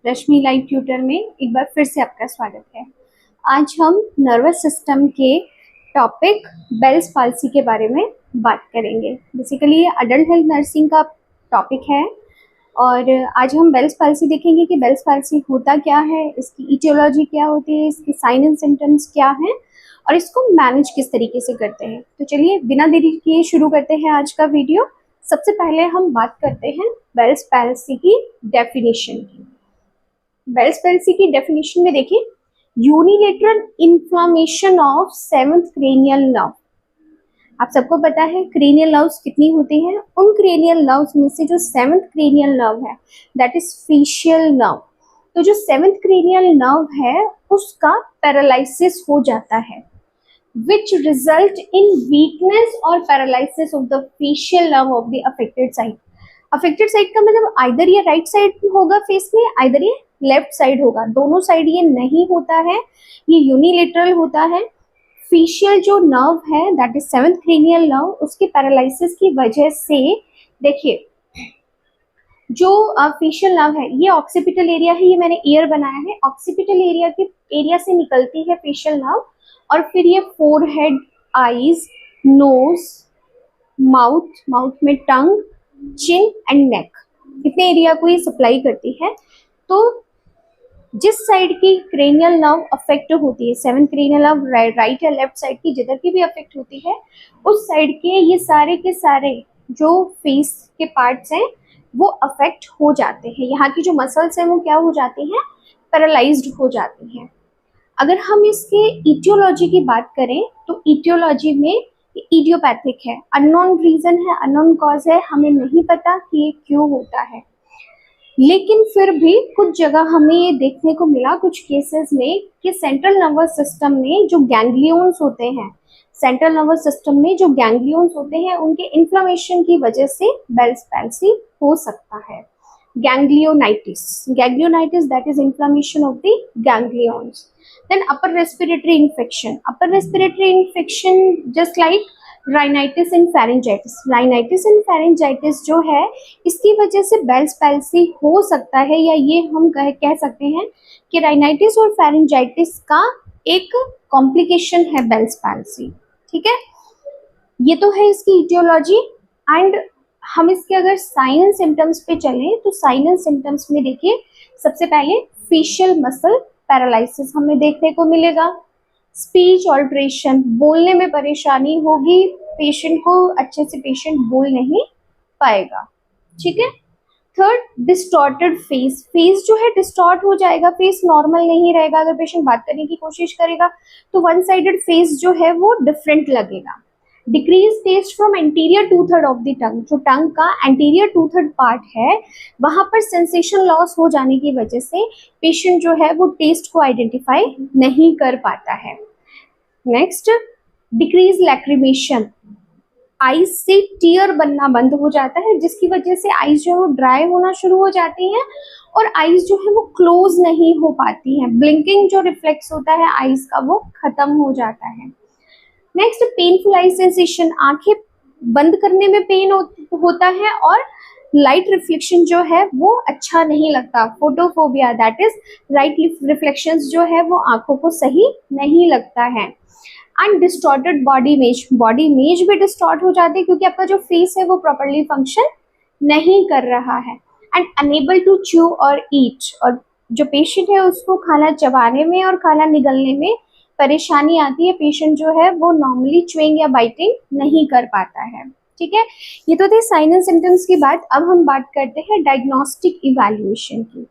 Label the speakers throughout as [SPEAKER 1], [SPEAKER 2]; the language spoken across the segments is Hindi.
[SPEAKER 1] रश्मि लाइव ट्यूटर में एक बार फिर से आपका स्वागत है। आज हम नर्वस सिस्टम के टॉपिक बेल्स पाल्सी के बारे में बात करेंगे। बेसिकली ये अडल्ट हेल्थ नर्सिंग का टॉपिक है और आज हम बेल्स पाल्सी देखेंगे कि बेल्स पाल्सी होता क्या है, इसकी इटियोलॉजी क्या होती है, इसके साइन एंड सिम्टम्स क्या हैं और इसको मैनेज किस तरीके से करते हैं। तो चलिए बिना देरी किए शुरू करते हैं आज का वीडियो। सबसे पहले हम बात करते हैं बेल्स पाल्सी की डेफिनेशन की। बेल्स पाल्सी की डेफिनेशन में देखिए, unilateral inflammation of seventh cranial nerve. आप सबको पता है क्रेनियल नर्व्स कितनी होती हैं। उन क्रेनियल नर्व्स में से जो सेवंथ क्रेनियल नर्व है दैट इज फेशियल नर्व। तो जो सेवंथ क्रेनियल नर्व है उसका पैरालिसिस हो जाता है which result in weakness or paralysis of the facial nerve of the affected side। Affected side का मतलब आइदर ये राइट साइड होगा फेस में, आइदर ये लेफ्ट साइड होगा। दोनों साइड ये नहीं होता है, ये यूनिलेटरल होता है। फेशियल जो नर्व है that is seventh cranial nerve, उसके पैरालिसिस की वजह से देखिए जो फेशियल नर्व है ये ऑक्सीपिटल एरिया है, ये मैंने ईयर बनाया है। ऑक्सीपिटल एरिया के एरिया से निकलती है फेशियल नर्व और फिर ये फोरहेड, आईज, नोज, माउथ में टंग, चिन एंड नेक, इतने एरिया को ये सप्लाई करती है। तो जिस साइड की क्रेनियल नर्व अफेक्ट होती है, सेवन क्रेनियल नर्व राइट या लेफ्ट साइड की जिधर की भी अफेक्ट होती है, उस साइड के ये सारे के सारे जो फेस के पार्ट्स हैं वो अफेक्ट हो जाते हैं। यहाँ की जो मसल्स हैं वो क्या हो जाती हैं, पैरालाइज्ड हो जाती हैं। अगर हम इसके इटियोलॉजी की बात करें तो इटियोलॉजी में इडियोपैथिक है, अननोन रीजन है, अननोन कॉज है, हमें नहीं पता कि ये क्यों होता है। लेकिन फिर भी कुछ जगह हमें ये देखने को मिला कुछ केसेस में कि सेंट्रल नर्वस सिस्टम में जो गैंग्लियंस होते हैं, सेंट्रल नर्वस सिस्टम में जो गैंग्लियंस होते हैं उनके इन्फ्लेमेशन की वजह से बेल्स पैल्सी हो सकता है। Ganglionitis that is inflammation of the ganglions. Then upper respiratory infection just like rhinitis and pharyngitis जो है इसकी वजह से बेल्स पैल्सी हो सकता है, या ये हम कह सकते हैं कि राइनाइटिस और फेरेंजाइटिस का एक कॉम्प्लिकेशन है बेल्स पैल्सी। ठीक है, ये तो है इसकी इटियोलॉजी। एंड हम इसके अगर साइन एंड सिम्टम्स पे चलें तो साइन एंड सिम्टम्स में देखिए सबसे पहले फेशियल मसल पैरालिसिस हमें देखने को मिलेगा। स्पीच ऑल्ट्रेशन, बोलने में परेशानी होगी, पेशेंट को अच्छे से पेशेंट बोल नहीं पाएगा। ठीक है। थर्ड, डिस्टॉर्टेड फेस जो है डिस्टॉर्ट हो जाएगा, फेस नॉर्मल नहीं रहेगा। अगर पेशेंट बात करने की कोशिश करेगा तो वन साइडेड फेस जो है वो डिफरेंट लगेगा। Decrease taste from anterior two third of the tongue, जो टंग का एंटीरियर टू थर्ड पार्ट है वहां पर सेंसेशन लॉस हो जाने की वजह से पेशेंट जो है वो टेस्ट को आइडेंटिफाई नहीं कर पाता है। नेक्स्ट, डिक्रीज लैक्रिमेशन, आईज से टीयर बनना बंद हो जाता है जिसकी वजह से आईज जो है वो ड्राई होना शुरू हो जाती हैं और आईज जो है वो क्लोज नहीं हो पाती हैं। ब्लिंकिंग जो रिफ्लेक्स होता है आईज का वो खत्म हो जाता है। नेक्स्ट, पेनफुल आई सेंसेशन, आंखें बंद करने में पेन होता है और लाइट रिफ्लेक्शन जो है वो अच्छा नहीं लगता। Photophobia that is light reflections जो है वो आंखों को सही नहीं लगता है। एंड डिस्टॉर्टेड बॉडी इमेज भी डिस्टॉर्ट हो जाती है क्योंकि आपका जो फेस है वो प्रॉपरली फंक्शन नहीं कर रहा है। एंड अनेबल टू च्यू और ईट, और जो पेशेंट है उसको खाना चबाने में और खाना निगलने में परेशानी आती है, पेशेंट जो है वो नॉर्मली च्यूइंग या बाइटिंग नहीं कर पाता है। ठीक है, ये तो थे साइन एंड सिम्टम्स की बात। अब हम बात करते हैं डायग्नोस्टिक इवैल्यूएशन की।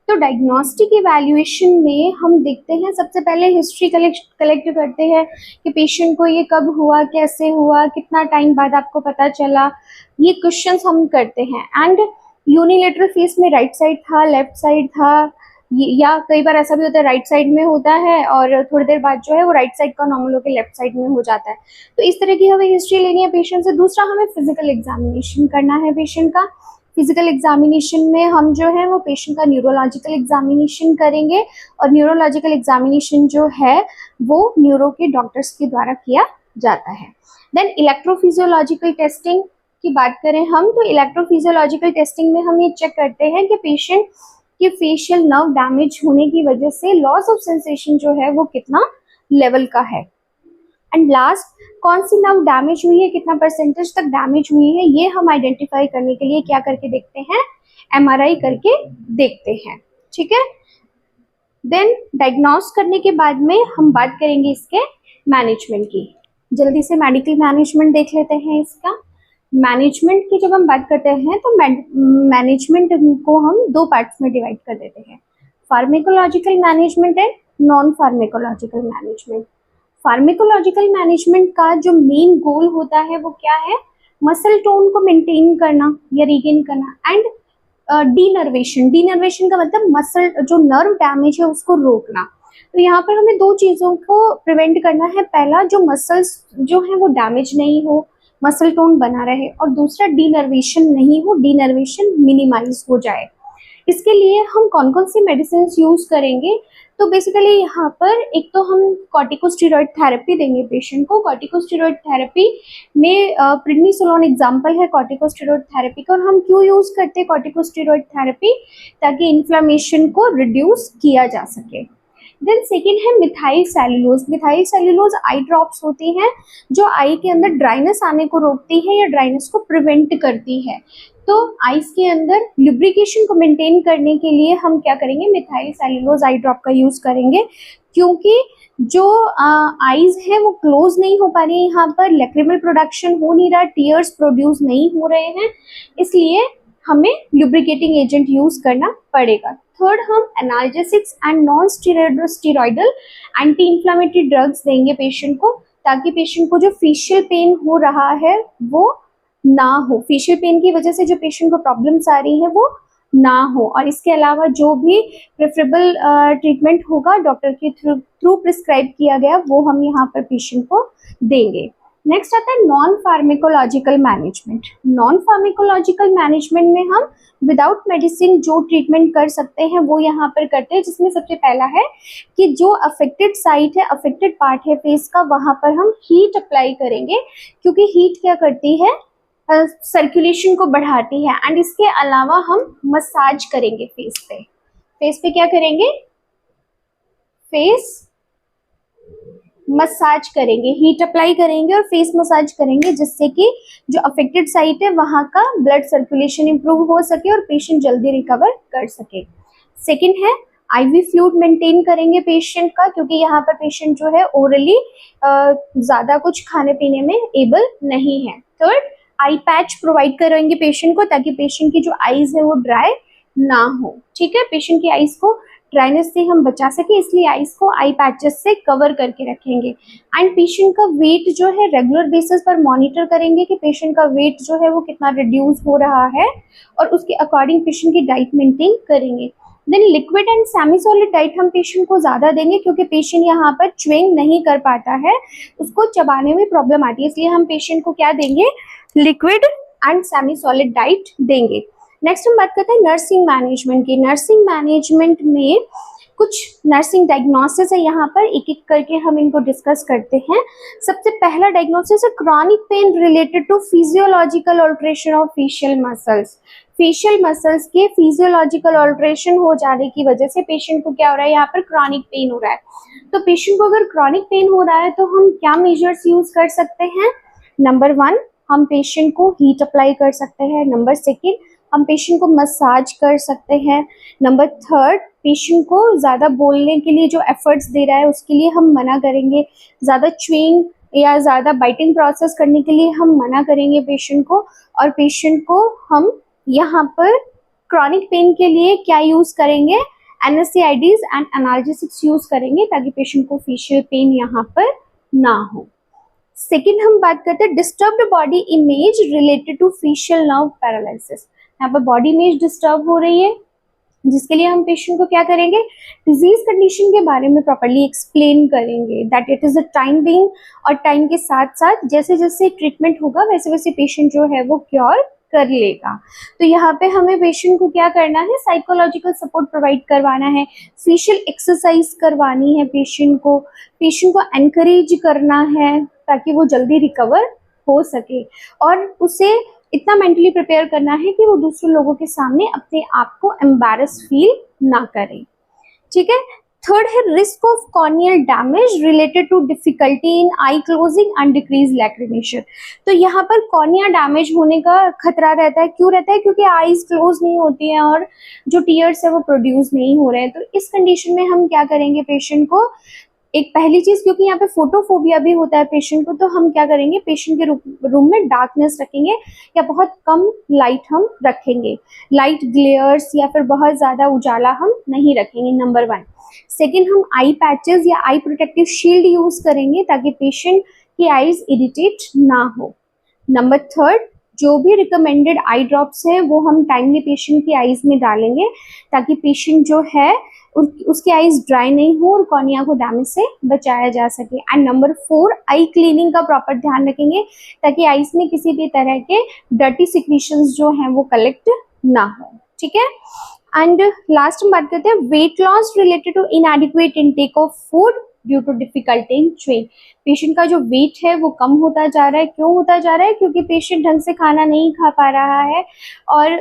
[SPEAKER 1] तो डायग्नोस्टिक इवैल्यूएशन में हम देखते हैं सबसे पहले हिस्ट्री कलेक्ट करते हैं कि पेशेंट को ये कब हुआ, कैसे हुआ, कितना टाइम बाद आपको पता चला, ये क्वेश्चंस हम करते हैं। एंड यूनिलेटरल फेस में राइट साइड था, लेफ्ट साइड था, या कई बार ऐसा भी होता है राइट साइड में होता है और थोड़ी देर बाद जो है वो राइट साइड का नॉर्मल होकर लेफ्ट साइड में हो जाता है। तो इस तरह की हमें हिस्ट्री लेनी है पेशेंट से। दूसरा, हमें फिजिकल एग्जामिनेशन करना है पेशेंट का। फिजिकल एग्जामिनेशन में हम जो है वो पेशेंट का न्यूरोलॉजिकल एग्जामिनेशन करेंगे और न्यूरोलॉजिकल एग्जामिनेशन जो है वो न्यूरो के डॉक्टर्स के द्वारा किया जाता है। देन इलेक्ट्रोफिजियोलॉजिकल टेस्टिंग की बात करें हम, तो इलेक्ट्रोफिजियोलॉजिकल टेस्टिंग में हम ये चेक करते हैं कि पेशेंट कि फेशियल नर्व डैमेज होने की वजह से लॉस ऑफ सेंसेशन जो है वो कितना लेवल का है। एंड लास्ट, कौन सी नर्व डैमेज हुई है, कितना परसेंटेज तक डैमेज हुई है, ये हम आइडेंटिफाई करने के लिए क्या करके देखते हैं, एमआरआई करके देखते हैं। ठीक है, देन डायग्नोस करने के बाद में हम बात करेंगे इसके मैनेजमेंट की। जल्दी से मेडिकल मैनेजमेंट देख लेते हैं इसका। मैनेजमेंट की जब हम बात करते हैं तो मैनेजमेंट को हम दो पार्ट्स में डिवाइड कर देते हैं, pharmacological management and non pharmacological management. Pharmacological management का जो मेन गोल होता है वो क्या है, मसल टोन को मेंटेन करना या रिगेन करना, एंड डीनर्वेशन। डीनर्वेशन का मतलब मसल जो नर्व डैमेज है उसको रोकना। तो यहाँ पर हमें दो चीज़ों को प्रिवेंट करना है, पहला जो मसल्स जो है वो डैमेज नहीं हो, मसल टोन बना रहे, और दूसरा डीनर्वेशन नहीं हो, डीनर्वेशन मिनिमाइज हो जाए। इसके लिए हम कौन कौन सी मेडिसिन यूज करेंगे, तो बेसिकली यहाँ पर एक तो हम कॉर्टिकोस्टेरॉइड थेरेपी देंगे पेशेंट को। कॉर्टिकोस्टेरॉइड थेरेपी में प्रेडनिसोलोन एग्जांपल है कॉर्टिकोस्टेरॉइड थेरेपी का। और हम क्यों यूज करते हैं कॉर्टिकोस्टेरॉइड थेरेपी, ताकि इन्फ्लेमेशन को रिड्यूस किया जा सके। देन सेकेंड है methyl cellulose. Methyl cellulose eye drops होती हैं जो आई के अंदर ड्राइनेस आने को रोकती है या ड्राइनेस को प्रिवेंट करती है। तो आईज के अंदर लुब्रिकेशन को मेंटेन करने के लिए हम क्या करेंगे, मिथाइल सेलुलोज आई ड्रॉप का यूज करेंगे, क्योंकि जो आईज है वो क्लोज नहीं हो पा रही है, यहाँ पर लैक्रिमल प्रोडक्शन हो नहीं रहा, टीयर्स प्रोड्यूस नहीं हो रहे हैं, इसलिए हमें लुब्रिकेटिंग एजेंट यूज करना पड़ेगा। थर्ड, हम analgesics and non steroidal anti inflammatory drugs देंगे पेशेंट को, ताकि पेशेंट को जो फेशियल पेन हो रहा है वो ना हो, फेशियल पेन की वजह से जो पेशेंट को प्रॉब्लम्स आ रही है वो ना हो। और इसके अलावा जो भी प्रेफरेबल ट्रीटमेंट होगा डॉक्टर के थ्रू प्रिस्क्राइब किया गया वो हम यहाँ पर पेशेंट को देंगे। नेक्स्ट आता है non pharmacological management. Non pharmacological management में हम विदाउट मेडिसिन जो ट्रीटमेंट कर सकते हैं वो यहाँ पर करते हैं, जिसमें सबसे पहला है कि जो अफेक्टेड साइट है, अफेक्टेड पार्ट है फेस का, वहाँ पर हम हीट अप्लाई करेंगे, क्योंकि हीट क्या करती है, सर्कुलेशन को बढ़ाती है। एंड इसके अलावा हम मसाज करेंगे फेस पे। फेस पे क्या करेंगे, फेस मसाज करेंगे, हीट अप्लाई करेंगे और फेस मसाज करेंगे, जिससे कि जो अफेक्टेड साइट है वहाँ का ब्लड सर्कुलेशन इंप्रूव हो सके और पेशेंट जल्दी रिकवर कर सके। सेकेंड है आईवी फ्लूइड मेंटेन करेंगे पेशेंट का, क्योंकि यहाँ पर पेशेंट जो है ओरली ज़्यादा कुछ खाने पीने में एबल नहीं है। थर्ड, आई पैच प्रोवाइड करेंगे पेशेंट को, ताकि पेशेंट की जो आईज है वो ड्राई ना हो। ठीक है, पेशेंट की आईज को ड्राइनेस से हम बचा सके, इसलिए आईज को आई पैचेस से कवर करके रखेंगे। एंड पेशेंट का वेट जो है रेगुलर बेसिस पर मॉनिटर करेंगे कि पेशेंट का वेट जो है वो कितना रिड्यूस हो रहा है, और उसके अकॉर्डिंग पेशेंट की डाइट मेंटेन करेंगे। Then liquid and semi solid diet हम पेशेंट को ज़्यादा देंगे, क्योंकि पेशेंट यहाँ पर च्युइंग नहीं कर पाता है, उसको चबाने में प्रॉब्लम आती है, इसलिए हम पेशेंट को क्या देंगे, liquid and semi solid diet देंगे। नेक्स्ट हम बात करते हैं नर्सिंग मैनेजमेंट की। नर्सिंग मैनेजमेंट में कुछ नर्सिंग डायग्नोसिस है, यहाँ पर एक एक करके हम इनको डिस्कस करते हैं। सबसे पहला डायग्नोसिस है chronic pain related to physiological alteration of facial muscles. Facial muscles के फिजियोलॉजिकल ऑल्ट्रेशन हो जाने की वजह से पेशेंट को क्या हो रहा है, यहाँ पर क्रॉनिक पेन हो रहा है। तो पेशेंट को अगर क्रॉनिक पेन हो रहा है तो हम क्या मेजर्स यूज कर सकते हैं। नंबर 1, हम पेशेंट को हीट अप्लाई कर सकते हैं। नंबर 2, हम पेशेंट को मसाज कर सकते हैं। नंबर 3, पेशेंट को ज़्यादा बोलने के लिए जो एफर्ट्स दे रहा है उसके लिए हम मना करेंगे। ज़्यादा च्युइंग या ज़्यादा बाइटिंग प्रोसेस करने के लिए हम मना करेंगे पेशेंट को। और पेशेंट को हम यहाँ पर क्रॉनिक पेन के लिए क्या यूज़ करेंगे, NSAIDs एंड एनाल्जेसिक्स यूज़ करेंगे, ताकि पेशेंट को फेशियल पेन यहाँ पर ना हो। सेकेंड हम बात करते हैं disturbed body image related to facial nerve paralysis. यहाँ पर बॉडी इमेज डिस्टर्ब हो रही है, जिसके लिए हम पेशेंट को क्या करेंगे, डिजीज कंडीशन के बारे में प्रॉपर्ली एक्सप्लेन करेंगे, that it is a time being, और टाइम के साथ साथ जैसे जैसे ट्रीटमेंट होगा वैसे वैसे पेशेंट जो है वो क्योर कर लेगा। तो यहाँ पे हमें पेशेंट को क्या करना है, साइकोलॉजिकल सपोर्ट प्रोवाइड करवाना है, फेशियल एक्सरसाइज करवानी है पेशेंट को एनकरेज करना है, ताकि वो जल्दी रिकवर हो सके, और उसे इतना मेंटली प्रिपेयर करना है कि वो दूसरे लोगों के सामने अपने आप को एम्बैरस फील ना करें। ठीक है। थर्ड है risk of corneal damage related to difficulty in eye closing and decrease lacrimation. तो यहाँ पर कॉर्निया डैमेज होने का खतरा रहता है। क्यों रहता है? क्योंकि आईज क्लोज नहीं होती हैं और जो टीयर्स है वो प्रोड्यूस नहीं हो रहे हैं। तो इस कंडीशन में हम क्या करेंगे पेशेंट को, एक पहली चीज, क्योंकि यहाँ पे फोटोफोबिया भी होता है पेशेंट को, तो हम क्या करेंगे, पेशेंट के रूम में डार्कनेस रखेंगे या बहुत कम लाइट हम रखेंगे। लाइट ग्लेयर्स या फिर बहुत ज्यादा उजाला हम नहीं रखेंगे, नंबर 1। सेकेंड, हम आई पैचेस या आई प्रोटेक्टिव शील्ड यूज करेंगे ताकि पेशेंट की आईज इरिटेट ना हो। नंबर 3, जो भी रिकमेंडेड आई ड्रॉप्स हैं वो हम टाइमली पेशेंट की आईज में डालेंगे ताकि पेशेंट जो है उसकी आईज ड्राई नहीं हो और कॉर्निया को डैमेज से बचाया जा सके। एंड नंबर 4, आई क्लीनिंग का प्रॉपर ध्यान रखेंगे ताकि आईज में किसी भी तरह के डर्टी सिक्रीशंस जो हैं वो कलेक्ट ना हो। ठीक है। एंड लास्ट हम बात करते हैं weight loss related to inadequate intake of food due to difficulty in chewing. Patient का जो वेट है वो कम होता जा रहा है। क्यों होता जा रहा है? क्योंकि पेशेंट ढंग से खाना नहीं खा पा रहा है और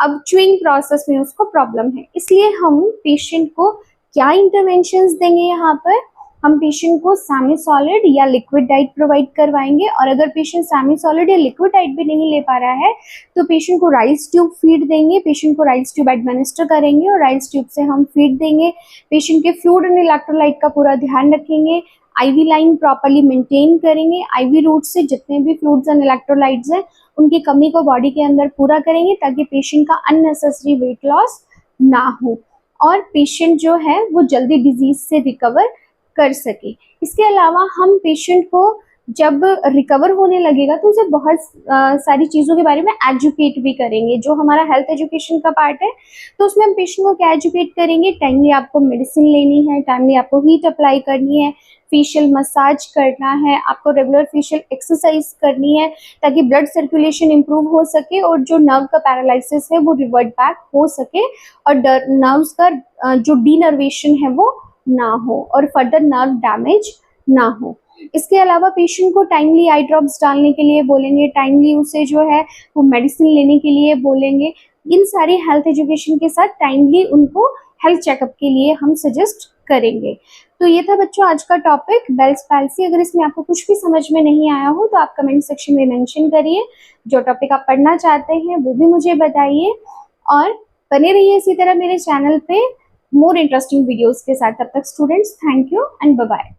[SPEAKER 1] अब च्यूइंग प्रोसेस में उसको प्रॉब्लम है। इसलिए हम पेशेंट को क्या इंटरवेंशंस देंगे, यहाँ पर हम पेशेंट को सेमी सॉलिड या लिक्विड डाइट प्रोवाइड करवाएंगे। और अगर पेशेंट सेमी सॉलिड या लिक्विड डाइट भी नहीं ले पा रहा है तो पेशेंट को राइस ट्यूब फीड देंगे। पेशेंट को राइस ट्यूब एडमिनिस्टर करेंगे और राइस ट्यूब से हम फीड देंगे। पेशेंट के फ्लूइड एंड इलेक्ट्रोलाइट का पूरा ध्यान रखेंगे। आईवी लाइन प्रॉपर्ली मेंटेन करेंगे। आईवी रूट से जितने भी फ्लूइड्स एंड इलेक्ट्रोलाइट्स हैं उनकी कमी को बॉडी के अंदर पूरा करेंगे ताकि पेशेंट का अननेसेसरी वेट लॉस ना हो और पेशेंट जो है वो जल्दी डिजीज से रिकवर कर सके। इसके अलावा हम पेशेंट को जब रिकवर होने लगेगा तो उसे बहुत सारी चीज़ों के बारे में एजुकेट भी करेंगे। जो हमारा हेल्थ एजुकेशन का पार्ट है तो उसमें हम पेशेंट को क्या एजुकेट करेंगे, टाइमली आपको मेडिसिन लेनी है, टाइमली आपको हीट अप्लाई करनी है, फेशियल मसाज करना है, आपको रेगुलर फेशियल एक्सरसाइज करनी है ताकि ब्लड सर्कुलेशन इंप्रूव हो सके और जो नर्व का पैरालिसिस है वो रिवर्ट बैक हो सके और नर्व्स का जो डीनर्वेशन है वो ना हो और फर्दर नर्व डैमेज ना हो। इसके अलावा पेशेंट को टाइमली आई ड्रॉप्स डालने के लिए बोलेंगे, टाइमली उसे जो है वो मेडिसिन लेने के लिए बोलेंगे। इन सारी हेल्थ एजुकेशन के साथ टाइमली उनको हेल्थ चेकअप के लिए हम सजेस्ट करेंगे। तो ये था बच्चों आज का टॉपिक बेल्स पैल्सी। अगर इसमें आपको कुछ भी समझ में नहीं आया हो तो आप कमेंट सेक्शन में मेंशन करिए। जो टॉपिक आप पढ़ना चाहते हैं वो भी मुझे बताइए और बने रहिए इसी तरह मेरे चैनल पे मोर इंटरेस्टिंग वीडियोस के साथ। तब तक students, thank you and bye bye.